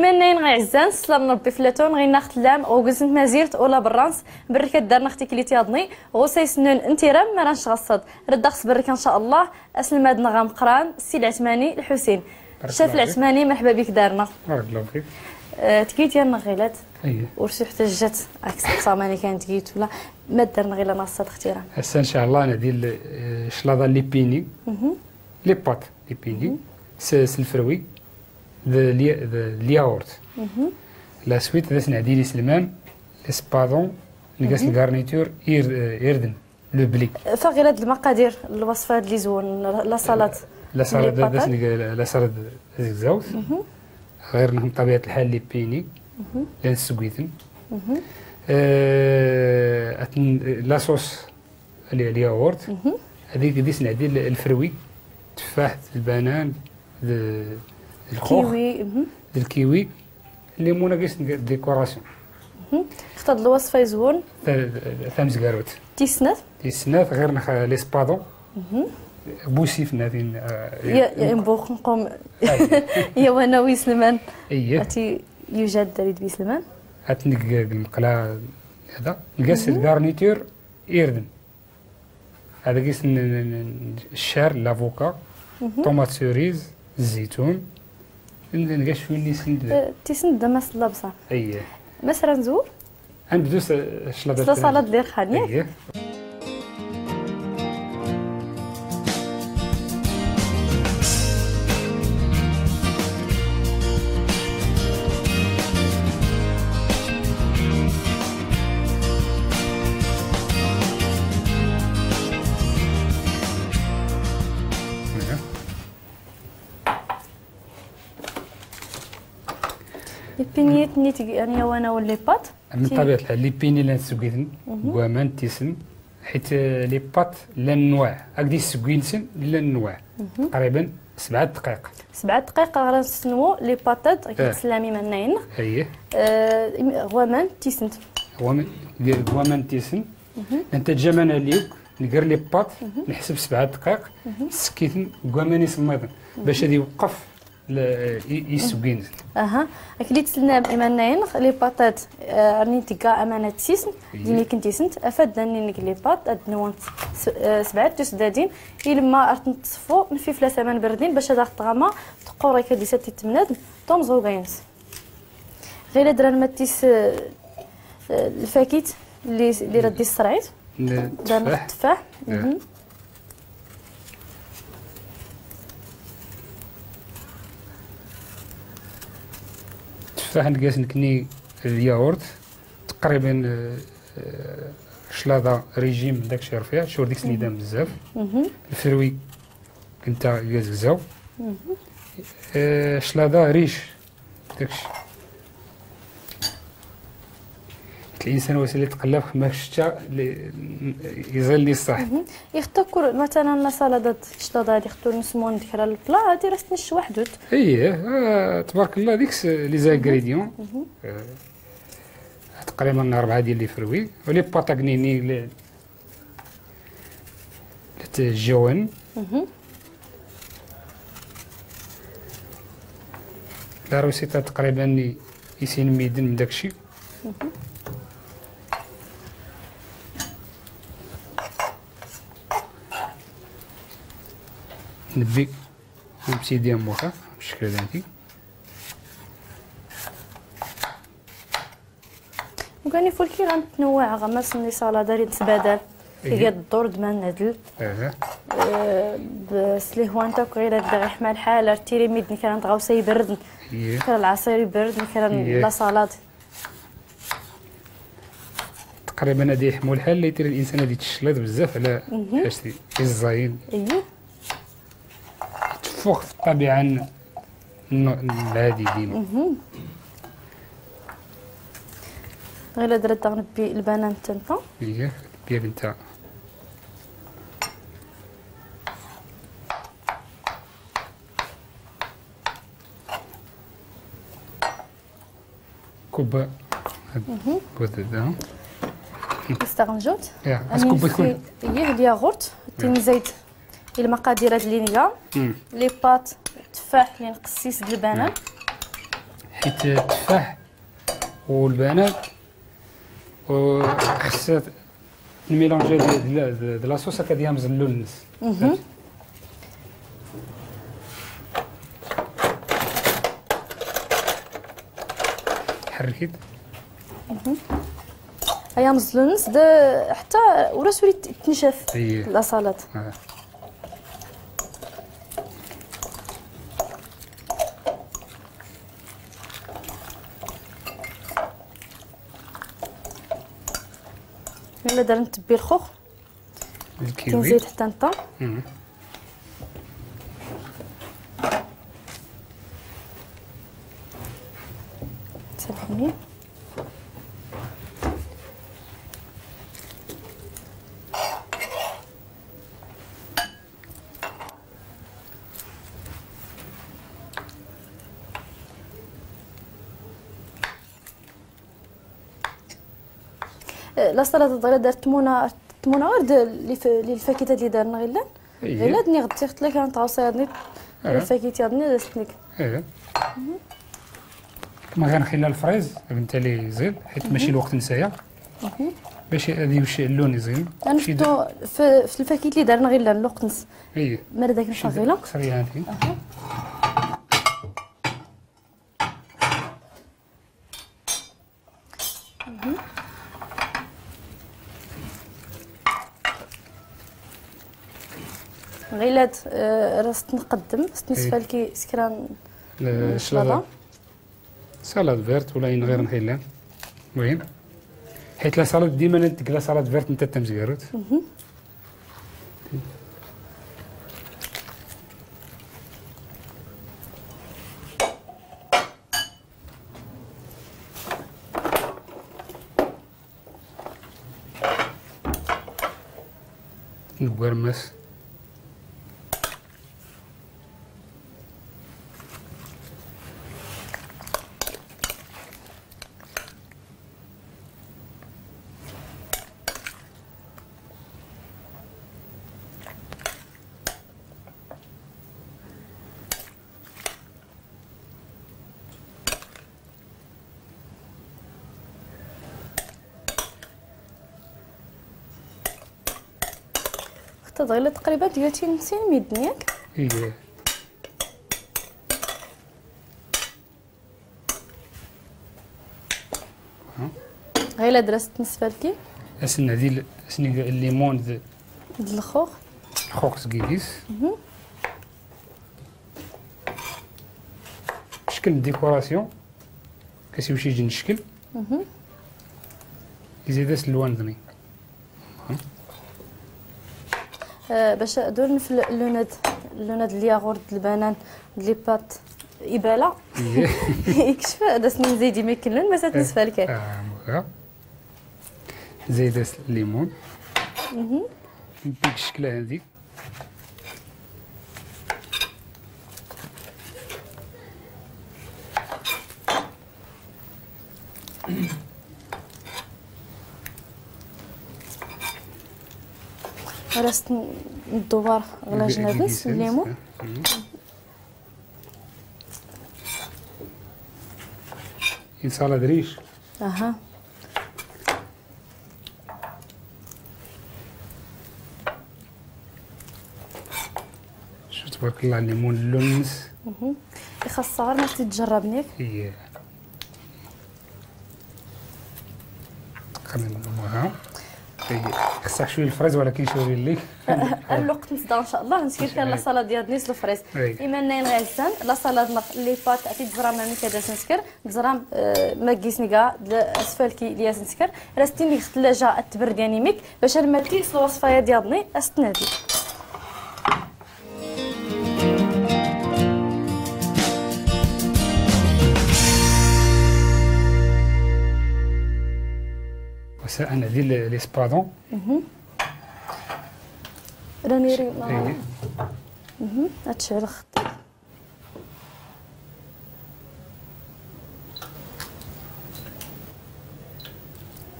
إيمانين غيعزان سلام ربي فلاتون غير ناخت لام وقلت ما زيرت ولا برانس بركة دارنا اختي كلي تياضني غوسا يسنون انت رام ما رانش غصد ردخس بركة ان شاء الله اسلم هادنا غامقران السي العثماني الحسين شاف العثماني مرحبا بك دارنا بارك الله فيك. تكيت يا نغيلات اييه ورسو حتى جات عكس صاماني كانت تكيت ولا ما دارنا غير ناصات اختي راه هسه ان شاء الله انا ديال شلاضه لي بيني لي بات لي بيني الفروي الياورت لا سويت ذا سنعدي لي سلمان لي سبادون نقاس الكارنيتور يردن لو بلي فغير هاد المقادير الوصفه هاد اللي زوين لا صالات لا صالاد لا صالاد زوت غير من طبيعه الحال لي بيني لان سويتن لا صوص الياورت هذيك دي سنعدي الفروي التفاح البنان الخوخ الكيوي الليمونه كيس ديكوراسيون اختار الوصفه يزون ثامز كاروت تيسنات غير نخ لي سبادون بوسيف نافين يا نبوخ نقوم يا وانا ويسلمان اييه اتي يوجد دريد بيسلمان اتنك المقلا هذا نقاس الكارنيتور يردن هذا كيس الشار لافوكا طوماط سوريز الزيتون نلقى شويه اللي سند تيسند ماس لابصه اييه مثلا نزور غنبداو الشلاضه صالات ديال خانيه اييه البينيات نيت يعني وانا ولا بات من طبيعه الحال لي بيني لان سوكيتن ومان تيسن حيت لي بات لا نوع هكدي سوكينسن لا نوع تقريبا 7 دقائق 7 دقائق غنسنو لي باتات كتسلامي منين اييه غوامان تيسنت غوامان تيسن انت جمانا ليك نقر لي بات نحسب 7 دقائق سكيتن غوامان يسميضن باش هادي يوقف يسوقين اكيد تسلنا بإيمانين لي باتات راني تلقى امانه سيسن ديني كنتي سنت افادني نك لي بات ادنوان 7 تسدادين لما تصفو في فلاسه من بردين باش هذا الطغامه تقوري كدي ستي تمناد طوم زوغينس غير دران ماتيس الفاكيت اللي ردي الصرعيت درنا التفاح التفاح نقاس نكني الياورت تقريبا شلاضه ريجيم داكشي رفيع شور ديك سنيدان بزاف الفروي كنت كازكزاو شلاضه ريش داكشي الانسان وسيله يتقلب ما شتا يزال لي صح يختار مثلا لا سلطات شطاده هذه يختار نسمون ذكرى البلا هذه راه تنش وحدوت اييه تبارك الله ديك لي زانغريديون تقريبا 4 ديال لي فروي ولي باتاغنيني الجوان لا روسيتا تقريبا يسين ميدن من داكشي نبي نبتدي موخا بالشكل هذا وكاني فولكي غنتنوع غمس لي سالاد ريد تبادل هي الدور دمان ندل بس لي هو انت غير هذا حمال حال تيري ميدني كان غاوسا يبرد كان العصير يبرد كان لا سالاد تقريبا هذه حمول الحال اللي يدير الانسان هذه تشلط بزاف على حاشتي الزاين تفوق في الطبيعه العادي ديما غير درت غنبي البنان تنطا اييه بيا بنتا كوبا بوذا استغنجوت اسكوب تكون هي الياغورت تيني زيت المقادير هاد اللي نيا لي بات التفاح اللي نقصيص ديال البنان حيت التفاح والبنان وخصها الميلونجي ديال لاصوص هكا ديال مزلو للناس. حركيت هيا مزلونس حتى ورا سوري تنشف لاصالات. الا دار نتبي الخوخ كنزيد حتى نطا. سامحني. لا سلطه الضغيره دارت تمونه ورد اللي الفاكهه اللي دارنا غيلان غيلادني غدي خت لك كانت عصيرني الفاكهه ديالني دازتني. ما غنخليها الفريز بنت لي زيد حيت ماشي الوقت نسايا باش هذه وش اللون زين. نشدو في الفاكهه اللي دارنا غيلان الوقت نس مال داك الفاغيله كسري هذه. غيلات راس نقدم نصفى لكي سكران الشلاضه سالاد فيرت ولا غير نخيلها المهم حيت لا سالاد ديما نديك لا سالاد فيرت نتا تمزكاروت. البرمس تضغيله تقريبا 30 سنتيمتر ياك. غير درست نصف الكي اسن هذه اسني الليمون ديال الخوخ زكيكيس شكل الديكوراسيون كيسيو شي يجي نشكل يزيد اللون ذني باش درن في اللونات الياغورت البنان لي بات إبالة يكشف هذا سنين زيدي ما يكلون بس تنسفى الكاك زيد الليمون بديك الشكله هذه راست الدوار على جنابس الليمون سالاد ريش شو تبارك الله الليمون اللونس يخص غير ما تجربنيك خلينا نضمها خصها شويه الفريز ولكن شوري لي الوقت نصدى ان شاء الله نسكر كان لا سالاد ديال نيس الفريز ايمان ناين غالسان لا سالاد لي بات عطيت زرام مامي كذا نسكر زرام ما كيسني كاع اسفل كي ليا نسكر راستيني الثلاجه تبرد يعني ميك باش لما تيس الوصفه ديالني استنادي انا ديال لي سبادون راني ري هادشي على خطي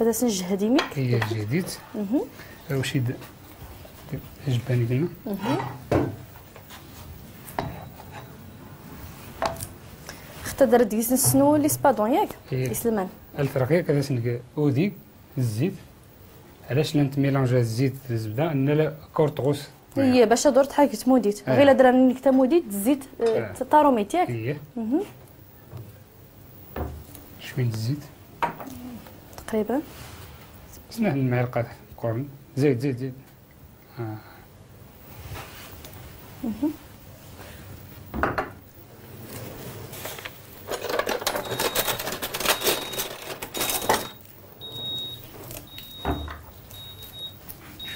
هذا سنجهد يميك هي جديد واش جباني لينا تقدر تقيس نسنو لي سبادون ياك يسلمان الفرقيه كذا سنك اودي الزيت علاش لا نتميلونجا الزيت الزبده ان لا كورت غوس هي باش درت حاجه تموديت غير لا درا نيك تموديت الزيت طاروميت ياك هي شويه الزيت تقريبا سمح المعلقه قرن زيد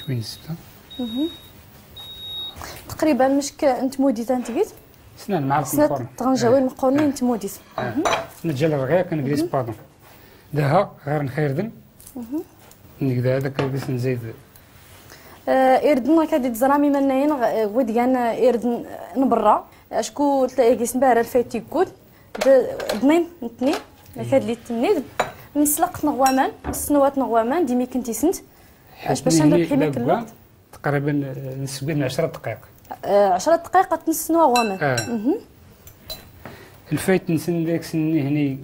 شويه الزبده تقريبا مشك انت موديت انت قيت سنان مع القرن تغنجاوي المقرنين انت موديت نجل الرغيه كنجلس بادون داها غير نخيردن نقدا هذاك باش نزيد ايردن كادي تزرامي منين وديان ايردن نبرا اشكو تلاقي كيس مبارا الفايتي كود ضنين نتني كاد لي تنيد نسلق نغوامان السنوات نغوامان ديمي كنتي سنت باش نربحي لك الوقت تقريبا نسبين 10 دقائق 10 دقائق تنسنوا غوامان الفايت نسن داك سني هني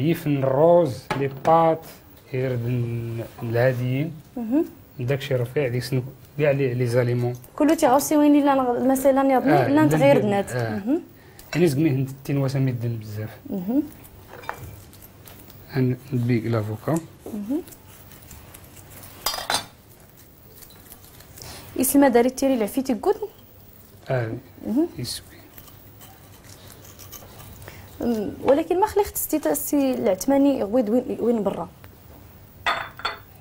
يفن الروز لي بات يردن الهاديين داكشي رفيع ديك سنو كاع لي زاليمون كلو تيغوسيوين لا مثلا نيضني لا نتغير دنات يعني زكميه تين وسامي الدن بزاف نبي لافوكا يسلم داري تيري العفيتي كود يسوي ولكن ما خلي ختستي تاسي العثماني وين برا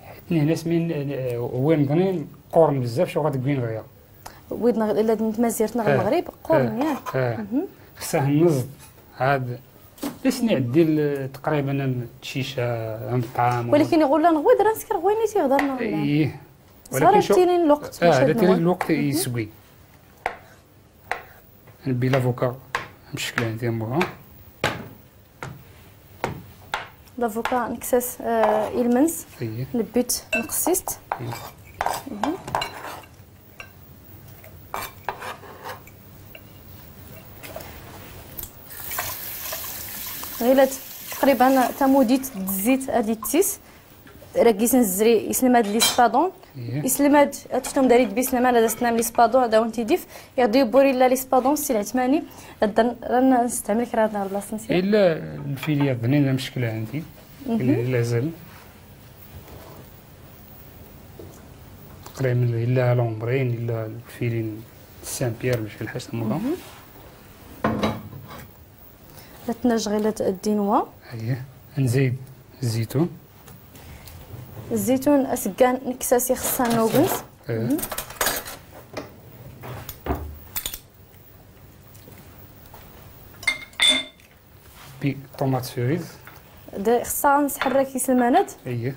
حيت هنا سمين وين ظنين قورن بزاف شو غادي غيا وين الا تمازيرت نغ المغرب قورن ياك خصها النزض عاد باش نعدي تقريبا الشيشه الطعام ولكن يقول لنا غوي درا نسكر غويني تيهضرنا ايه ولكن شو تينين الوقت تينين الوقت يسوي نبي لافوكا بشكل هذا مو لافوكا نكساس المنس نبيت نقسيست غير تقريبا تموديت الزيت هادي تيس راكيس نزري يسلم هاد لي سبادون يسلم هاد شفتهم داريت بيسلم هذا سنام لي سبادون هذا وانت يضيف يغدي بوري لا لي سبادون سي العثماني رانا نستعمل كرا هاد البلاصه نسيت الا الفيليا بنينه مشكله عندي الا زال تقريبا الا لومبرين الا الفيلين سان بيير باش في الحاجه موضوع تنرج غير الدينوا اييه نزيد الزيتون الزيتون اسكان نكساسي خصها نوغنس بي طوماط سوريز خصها نسحر كيس المانات اييه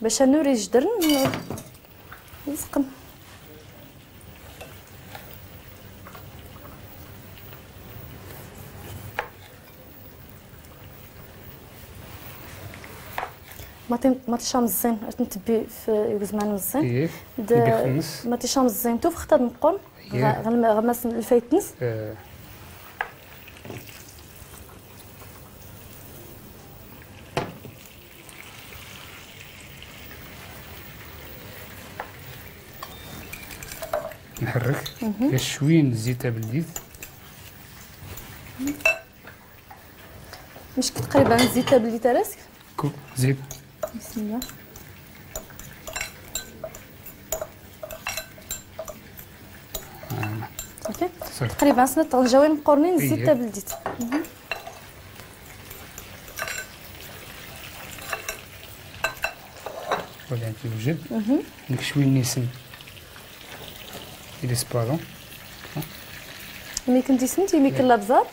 باش نوري جدرن يسقم ما تشام الزين نتبي في زمان الزين ما تشام الزين تو فختار نقول غمس الفايتنس نحرك شوين الزيت بالزيت مش تقريبا الزيت بالزيت راسك زيت بسم الله اوكي تقريبا سنه طنجاوين مقورنين الزيت بالزيت ولا انت وجد نكشوي النيسن لي سبادون ملي كنتي سنتي ملي كان الابزار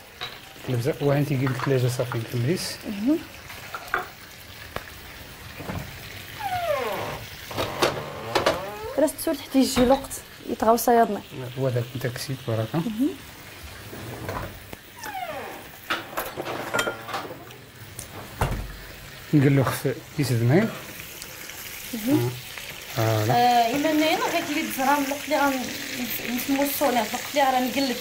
وانت قلت الثلاجه صافي نكمليس راس تسول حتى يجي الوقت يتغاو صيادنا هو داك انت كسيت بركه نقلوخ كيس دمين الا ناين غير كلي تزرام الوقت اللي نسمو الصوني الوقت اللي راه نقلب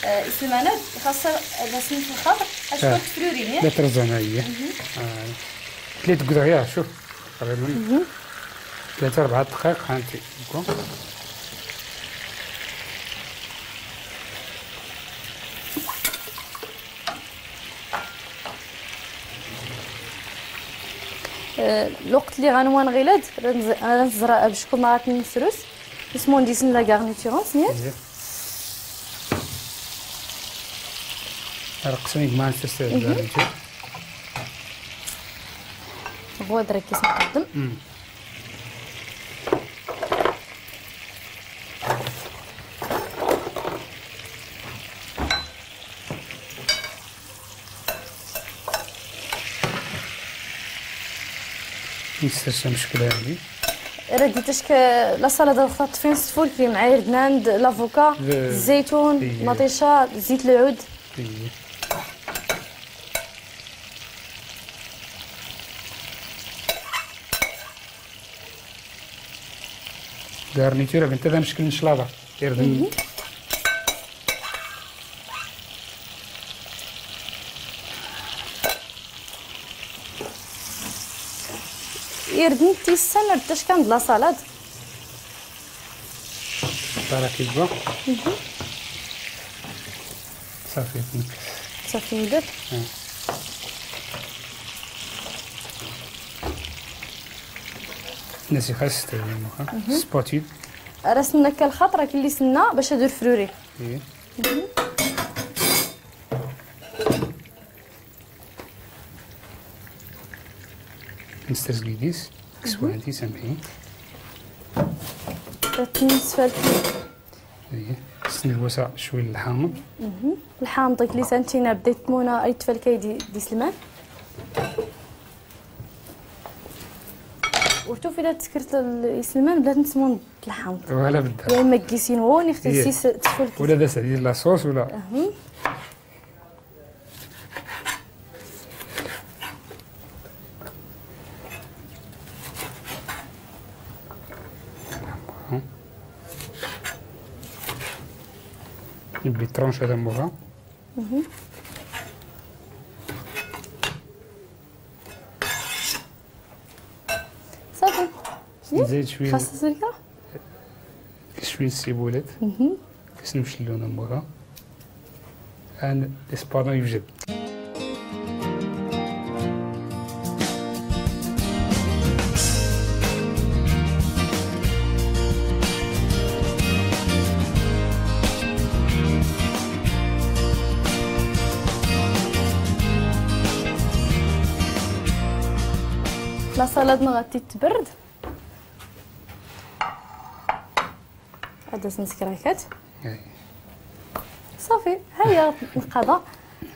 اسلمانات خاصها لاسن في الخضر اشكون تفروري لا ترزنا هي 3 دقائق شوف تقريبا 3 4 دقائق هانتي الوقت اللي غنوان غيلاد انا نزرع بشكون ما غتنسروس اسمو نديسن لا غارنيتور سنيت رقصني ما نسيت غارنيتور هو درك كيس نقدم نسترسل مشكلة هذه رديتش لا سالاد خطات فين ستفول كري مع الردناند لافوكا الزيتون المطيشه زيت العود غارنيتور بنت هذا مشكل نشلاضه يردن يردن تيسن رداش كان لا سالاد بارك الله صافي صافي ندير ناسي خاص سبوتيد راه سنا كالخطره كي اللي سنا باش ندير فروري نسترز ليديس كسوا عندي سامحيني تنسفلت سن الوسع شويه الحامض الحامض اللي سنتينا بديت تمونا اي تفلكاي دي سلمان وشوف الا تذكرت السلمان بلا نسمون الحامض ولا بدا يا اما كيسين هو نختي تفلك ولا داس عليه لاصوص ولا نبي ترونش هذا موها صافي نزيد شويه خاص السلكه شويه السيبولات باش نمشلونا موها انا اسبانو يوجد لا سالاد غادي تبرد هذا سنسكراكات صافي هيا القضاء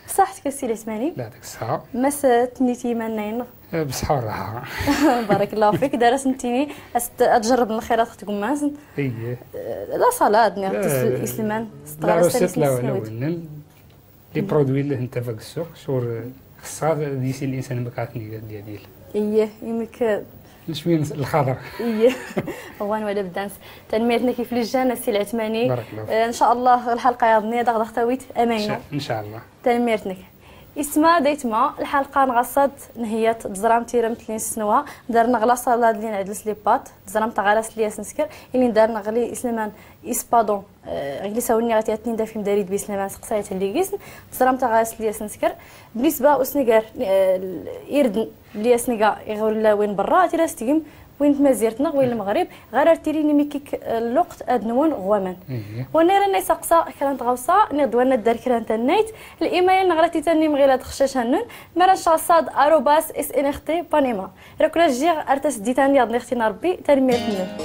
بصحتك السي العثماني لا ديك الصحه مسا تنيتي منين بصحه والراحه بارك الله فيك دار سنتيني تجرب من الخيرات اختكم مازن اييه لا سالاد نير السلمان لا روسيت لا لي برودوي اللي انت في السوق شور خصها ديسي الانسان ما كعرفني ديال ايه يمك شويه الخضر ايه هو انا ولا بدانس تنميتنا كيف الجنه السي العثماني بارك الله ان شاء الله الحلقه ياضني دغ تاويت امينه ان شاء الله تنميتنك اسمها ديتما الحلقه نغصد نهيت تزرام تيرم تلين سنوا درنا غلا صالاد اللي نعدلس لي بات تزرام تغارس ليا سنسكر اللي دارنا غلي اسلمان اسبادون غلي ساوني غاتي اتنين دافي مداريد بسلمان سقسايت اللي كيسن تزرام تغارس ليا سنسكر بالنسبه اسنيغار يردن ليا سنيغا يغول وين برا تيراستيم وين تمازيرتنا وين المغرب غير تيريني ميكيك الوقت ادنون غوامان وانا رانا سقسا كانت غوصا ندوانا الدار كران تنيت الايميل نغراتي تاني مغيلات خشاش هنون مرا شاصاد @snrt بانيما راكلا جيغ ارتس ديتاني يضني اختي ربي تنميت منه